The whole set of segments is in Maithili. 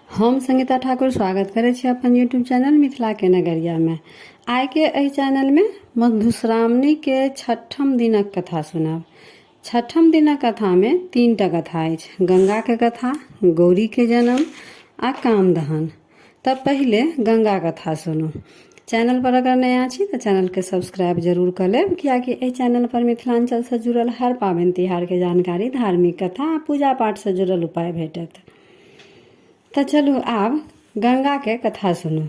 हम संगीता ठाकुर स्वागत करे छी अपन यूट्यूब चैनल मिथिला के नगरिया में। आइ के एहि चैनल में मधुश्रावणी के छठम दिनक कथा सुनब। छठम दिनक कथा में 3टा कथा अछि, गंगा के कथा, गौरी के जन्म आ कामदहन। तब पहले गंगा कथा सुनू। चैनल पर अगर नया छी तो चैनल के सब्सक्राइब जरूर कर लेब, कियाकि एहि चैनल पर मिथिलांचल से जुड़ल हर पाबनि तिहार के जानकारी, धार्मिक कथा आ पूजा पाठ से जुड़ल उपाय भेटत। तो चलू आब गंगा के कथा सुनू।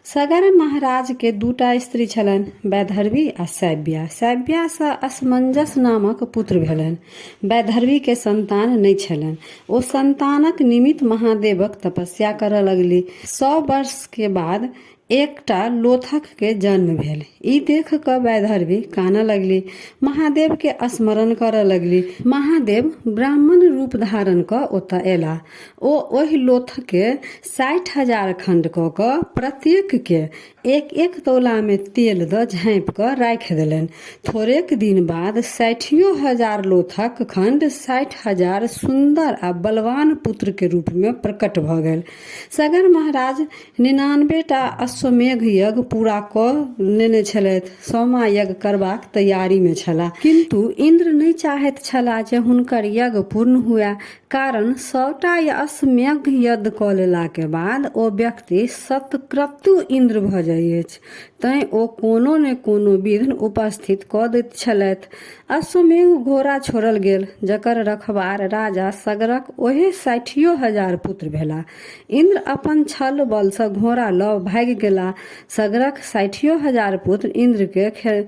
सगर महाराज के 2टा स्त्री छलनि, वैदर्भी आ सैब्या। सैब्या से असमंजस नामक पुत्र भेलनि। वैदर्भी के संतान नहीं छलनि। ओ संतानक निमित्त महादेवक तपस्या करऽ लगली। 100 वर्ष के बाद एकटा लोथक के जन्म भेल। ई देख कऽ वैदर्भी कानऽ लगली, महादेव के स्मरण करऽ लगली। महादेव ब्राह्मण रूप धारण कऽ ओतऽ एला। ओ ओहि लोथ के 60,000 खंड कऽ कऽ प्रत्येक के 1-1 तोला में तेल दऽ झाँपि कऽ राखि देलनि। थोड़ेक दिन बाद 60,000 लोथक खंड 60,000 सुंदर आ बलवान पुत्र के रूप में प्रकट भऽ गेल। सगर महाराज 99टा अश्वमेघ यज्ञ पूरा कऽ लेने छलथि। 100वां यज्ञ करबाक तैयारी में छलाह, किंतु इंद्र नहीं चाहैत छलाह जे हुनकर यज्ञ पूर्ण हुए, कारण 100टा अश्वमेघ यज्ञ कऽ लेला के बाद ओ व्यक्ति शतक्रतु इंद्र भऽ जाइत अछि। तैं ओ कोनो ने कोनो विघ्न उपस्थित कऽ दैत छलथि। अश्वमेघ घोड़ा छोड़ल गेल, जकर रखवार राजा सगरक ओहे 60,000 पुत्र भेला। इंद्र अपन छल बल से घोड़ा लऽ भागि गेला। सगरक 60,000 पुत्र इंद्र के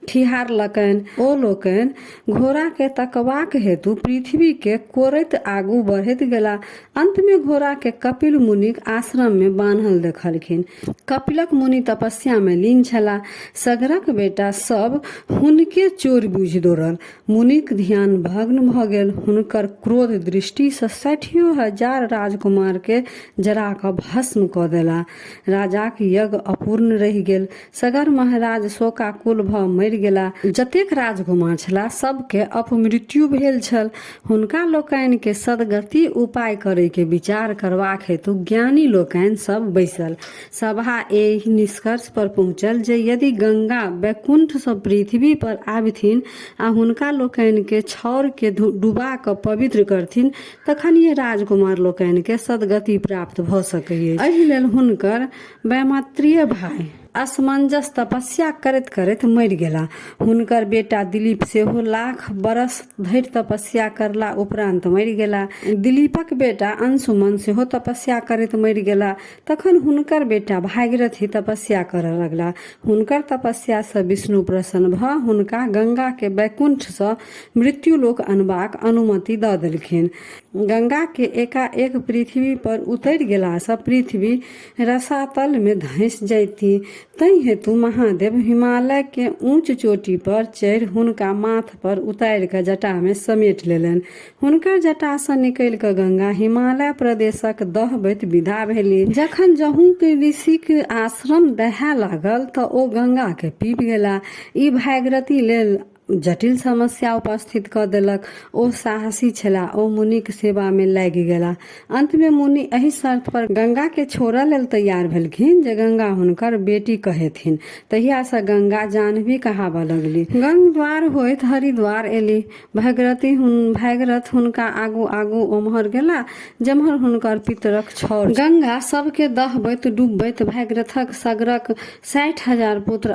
खिहारलकनि। ओ लोकनि घोड़ा के तकबाक हेतु पृथ्वी के कोरैत आगू बढ़ैत गेला। अंत में घोड़ा के कपिल मुनिक आश्रम में बान्हल देखलखिन। कपिलक मुनि तपस्या में लीन छला। सगरक बेटा सब हुनके चोर बुझि दौड़ल। मुनिक ध्यान भग्न भऽ गेल। हुनकर क्रोध दृष्टि से 60,000 राजकुमार के जरा कऽ भस्म कऽ देला। राजाक यज्ञ अपूर्ण रहि गेल। सगर महाराज शोकाकुल भऽ मरि गेला। जतेक राजकुमार छला सबके अपमृत्यु भेल छल। हुनका लोकनि के सदगति उपाय करे के विचार करबाक हेतु ज्ञानी लोकनि सब बैसल। सभा एहि निष्कर्ष पर पहुँचल जे यदि गंगा वैकुंठ से पृथ्वी पर आबथिन आ हुनका लोकनि के छौर के डुबा कऽ पवित्र करथिन, तखन ये राजकुमार लोकनि के सदगति प्राप्त भऽ सकैए। एहि लेल हुनकर वैमात्रेय भाई असमंजस तपस्या करैत करैत मरि गेला। हुनकर बेटा दिलीप सेहो लाख बरस धरि तपस्या करला उपरांत मरि गेला। दिलीपक बेटा अंशुमन सेहो तपस्या करैत मरि गेला। तखन हुनकर बेटा भागीरथी तपस्या करऽ लगला। हुनकर तपस्या से विष्णु प्रसन्न भऽ हुनका गंगा के वैकुंठ से मृत्यु लोक अनबाक अनुमति दऽ देलखिन। गंगा के एकाएक पृथ्वी पर उतरि गेला से पृथ्वी रसातल में धंसि जैती। तैं हेतु महादेव हिमालय के ऊंच चोटी पर चढ़ि हुनका माथ पर उतारि कऽ जटा में समेट लेलनि। हुनकर जटा से निकलि कऽ गंगा हिमालय प्रदेशक दहबैत विदा भेली। जखन जहू के ऋषिक आश्रम दहाय लागल तऽ ओ गंगा के पीब गेला। ई भागीरथी लेल जटिल समस्या उपस्थित कऽ देलक। ओ साहसी छला। ओ मुनिक सेवा में लागि गेला। अंत में मुनि एहि शर्त पर गंगा के छोड़ऽ लेल तैयार भेलखिन जे गंगा हुनकर बेटी कहेथिन। तहिया से गंगा जाह्नवी कहाबऽ लगली। गंगद्वार होइत हरिद्वार एली। भागीरथ हुनका आगू आगू ओम्हर गेला जेम्हर हुनकर पितरक छौर। गंगा सबके दहबैत डुबबैत भागीरथक सगरक 60,000 पुत्र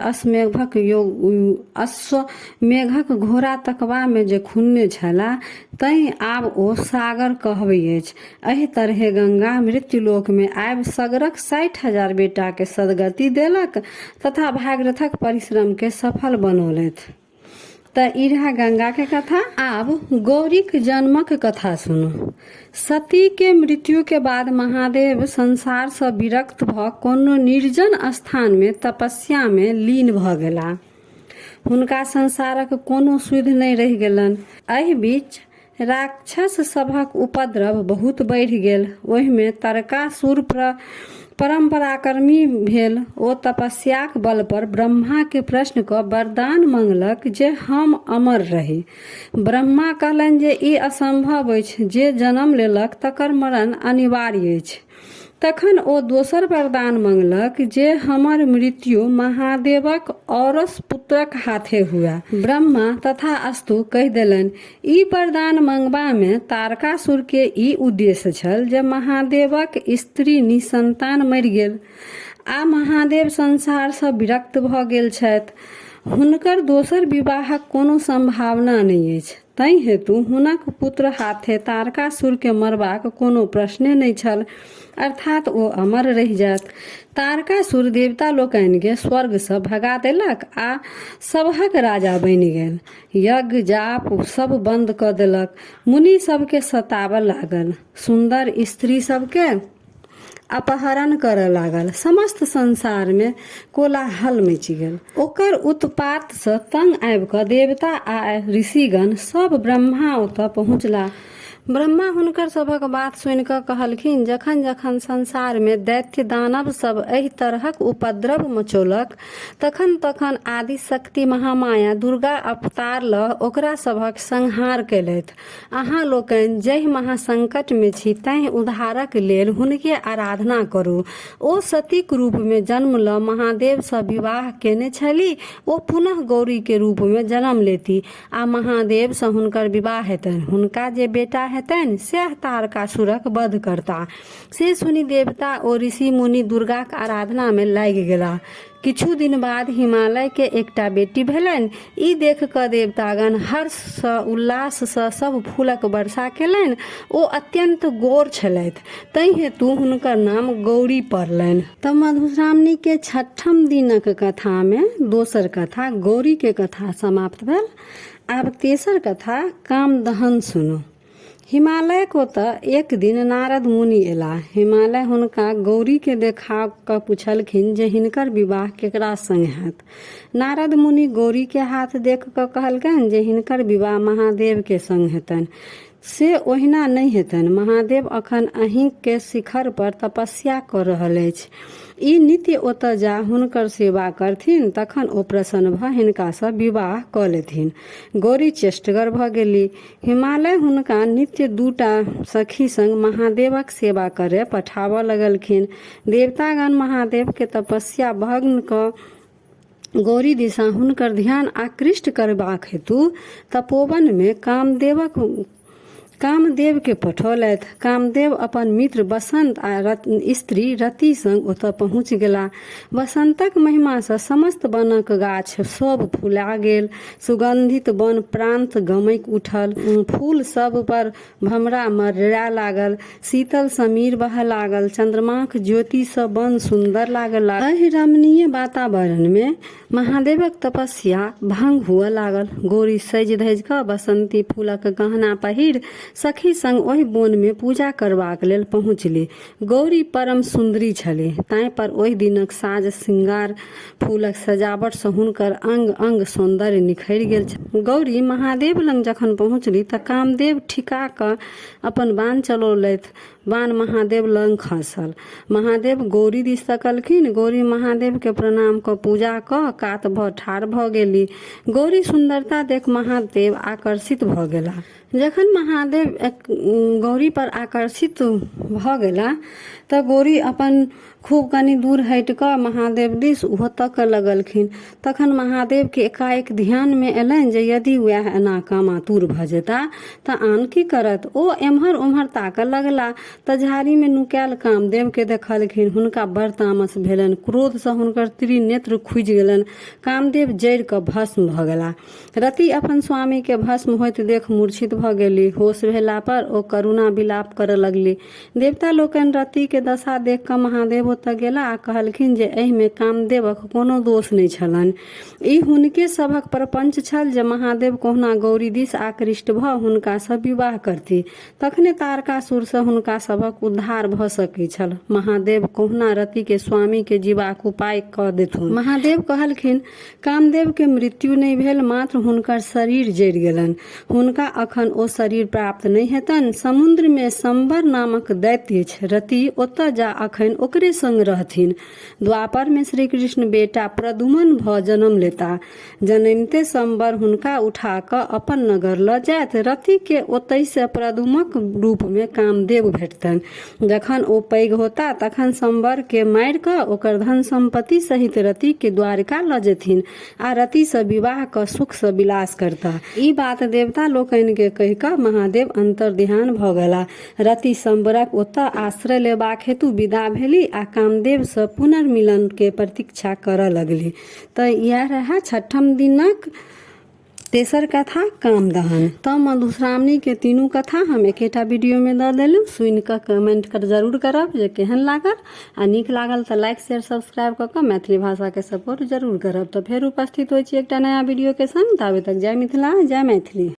अश्वमेघक घोड़ा तकबा में जे खुन्ने छला, तैं आब ओ सागर कहबै अछि। एहि तरहे गंगा मृत्युलोक में आबि सगरक 60,000 बेटा के सदगति देलक तथा भागीरथक परिश्रम के सफल बनौलथि। तऽ ई रहा गंगा के कथा। आब गौरीक जन्मक कथा सुनू। सती के मृत्यु के बाद महादेव संसार से विरक्त भऽ कोनो निर्जन स्थान में तपस्या में लीन भऽ गेला। हुनका संसारक कोनो सुधि नहीं रहि गेलनि। एहि बीच राक्षस सभक उपद्रव बहुत बढ़ि गेल। ओहिमे तारकासुर परम पराक्रमी भेल। ओ तपस्याक बल पर ब्रह्मा के प्रश्न कऽ वरदान मंगलक जे हम अमर रही। ब्रह्मा कहलनि जे ई असंभव अछि। जे जन्म लेलक तकर मरण अनिवार्य अछि। तखन ओ दोसर वरदान मंगलक जे हमर मृत्यु महादेवक औरस पुत्रक हाथे हुआ। ब्रह्मा तथा अस्तु कहि देलनि। ई वरदान मंगबा में तारकासुर के ई उद्देश्य छल जे महादेवक स्त्री निसंतान मरि गेल आ महादेव संसार से विरक्त भ गेल छथि। हुनकर दोसर विवाहक कोनो संभावना नहि अछि, तै हेतु हुनक पुत्र हाथे तारकासुर के मरबाक कोनो प्रश्ने नहि छल, अर्थात ओ अमर रहि जायत। तारकासुर देवता लोकनि के स्वर्ग से भगा देलक आ सबहक राजा बनि गेल। यज्ञ जाप सब बंद क देलक। मुनि सबके सतावऽ लागल, सुंदर स्त्री सबके अपहरण करऽ लागल। समस्त संसार में कोलाहल मचि गेल। ओकर उत्पात से तंग आबि क देवता आ ऋषिगण सब ब्रह्मा ओतऽ पहुँचला। ब्रह्मा हुनकर सभक बात सुनि कऽ कहलखिन, जखन जखन संसार में दैत्य दानव सब एहि तरहक उपद्रव मचौलक तखन तखन आदि शक्ति महामाया दुर्गा अवतार ल ओकरा सभक संहार केलथि। अहाँ लोकनि जाहि महासंकट में छी तैं उद्धारक लेल हुनके आराधना करू। ओ सतीक रूप में जन्म ल महादेव सँ विवाह केने छली। ओ पुनः गौरी के रूप में जन्म लेती आ महादेव सँ हुनकर विवाह हेतनि। हुनका जे बेटा हेतनि सएह तारकासुरक वध करता। से सुनि देवता ओ ऋषि मुनि दुर्गाक आराधना में लागि गेला। किछु दिन बाद हिमालय के एकटा बेटी भेलनि। ई देख कऽ देवतागण हर्ष सँ उल्लास सँ सब फूलक वर्षा केलनि। ओ अत्यंत गोर छलथि, तै हेतु हुनकर नाम गौरी पड़लनि। तऽ मधुश्रावणी के छठम दिनक कथा में दोसर कथा गौरी के कथा समाप्त भेल। आब तेसर कथा कामदहन सुनू। हिमालय को तऽ एक दिन नारद मुनि एला। हिमालय हुनका गौरी के देखा कऽ पुछलखिन जे हिनकर विवाह केकरा संग हैत। नारद मुनि गौरी के हाथ देख कऽ कहलकनि जे हिनकर विवाह महादेव के संग हेतनि। से ओहिना नहि हेतनि। महादेव अखन अहीं के शिखर पर तपस्या कऽ रहल अछि। ई नित्य ओतऽ जा हुनकर सेवा करथिन, तखन ओ प्रसन्न भऽ हिनका सँ विवाह कऽ लेथिन। गौरी चेष्टगर भऽ गेली। हिमालय हुनका नित्य 2टा सखी संग महादेवक सेवा करय पठाबऽ लगलखिन। देवतागण महादेव के तपस्या भंग कऽ गौरी दिशा हुनकर ध्यान आकृष्ट करबाक हेतु तपोवन में कामदेव के पठौलथि। कामदेव अपन मित्र बसंत आ स्त्री रति संग ओतऽ पहुँच गेला। बसंतक महिमा सँ समस्त वनक गाछ सब फुला गेल। सुगंधित वन प्रांत गमैक उठल। फूल सब पर भमरा मर्रा लागल। शीतल समीर बहऽ लागल। चंद्रमाक ज्योति सँ वन सुंदर लागल। एहि रमणीय वातावरण में महादेवक तपस्या भंग हुअ लागल। गौरी सजि धजि कऽ बसंती फूलक गहना पहिर सखी संग ओहि वन में पूजा करबाक लेल पहुँचली। गौरी परम सुंदरी छली, तैं पर ओहि दिनक साज श्रृंगार फूलक सजावट सँ हुनकर अंग अंग सौंदर्य निखरि गेल छल। गौरी महादेव लंग जखन पहुँचली तऽ कामदेव ठिका कऽ अपन बाण चलौलथि। बाण महादेव लंग खसल। महादेव गौरी दिस तकलखिन। गौरी महादेव के प्रणाम कऽ पूजा कऽ कात भऽ ठाढ़ भऽ गेली। गौरी सुंदरता देख महादेव आकर्षित भऽ गेला। जखन महादेव गौरी पर आकर्षित भऽ गेला तऽ गौरी अपन खूब कनि दूर हटि कऽ महादेव दिस उहो तकऽ लगलखिन। तखन महादेव के एकाएक ध्यान में एलनि जे यदि वएह एना कामातुर भऽ जेता तऽ आन की करत। ओ एम्हर ओम्हर ताकऽ लगला तऽ झाड़ी में नुकायल कामदेव के देखलखिन। हुनका बड़ तामस भेलनि। क्रोध सँ हुनकर त्रिनेत्र खुजि गेलनि। कामदेव जरि कऽ भस्म भऽ गेला। रति अपन स्वामी के भस्म होइत देख मूर्छित भऽ गेली। होश भेला पर ओ करुणा विलाप करऽ लगली। देवता लोकनि रति के दशा देख कऽ महादेव ओतऽ गेला आ कहलखिन जे एहि में कामदेवक कोनो दोष नहि छलनि। ई हुनके सभक प्रपंच छल जे महादेव कहुना गौरी दिस आकृष्ट भऽ हुनका सँ विवाह करती। तखने तारकासुर सँ हुनका सभक उद्धार भऽ सकै छल। महादेव कहुना रति के स्वामी के जीवाक उपाय कऽ देथुन। महादेव कहलखिन, कामदेव के मृत्यु नहि भेल, मात्र हुनकर शरीर जरि गेलनि। हुनका अखन ओ शरीर प्राप्त नहि हेतनि। समुद्र में संबर नामक दैत्य छै। रति ओतऽ जा अखन ओकरे संग रहथिन। द्वापर में श्री कृष्ण बेटा प्रद्युम्न भऽ जन्म लेता। जन्मते संबर हुनका उठा कऽ अपन नगर लऽ जायत। रति के ओतय से प्रद्युम्नक रूप में कामदेव भेटता। भेटतन। जखन ओ पैघ होता तखन संवर के मारि कऽ ओकर धन संपत्ति सहित रति के द्वारिका लऽ जेथिन आ रति से विवाह क सुख से विलास करता। ई बात देवता लोकनि के कहि कऽ महादेव अंतर ध्यान भऽ गेला। रति संवरक ओतऽ आश्रय लेबाक हेतु विदा भेली आ कामदेव से पुनर्मिलन के प्रतीक्षा करऽ लगली। तऽ यह रहा छठम दिनक तेसर कथा कामदहन। तो मधुश्रावणी के तीनू कथा हम एकेटा वीडियो में दऽ देलहुँ। सुनि कऽ कमेंट कर जरूर करब जे केहन लागल, आ नीक लागल तऽ लाइक शेयर सब्सक्राइब कऽ मैथिली भाषा के सपोर्ट जरूर करब। तो फेर उपस्थित होइ छी एकटा नया वीडियो के संग। ताबे तक जय मिथिला जय मैथिली।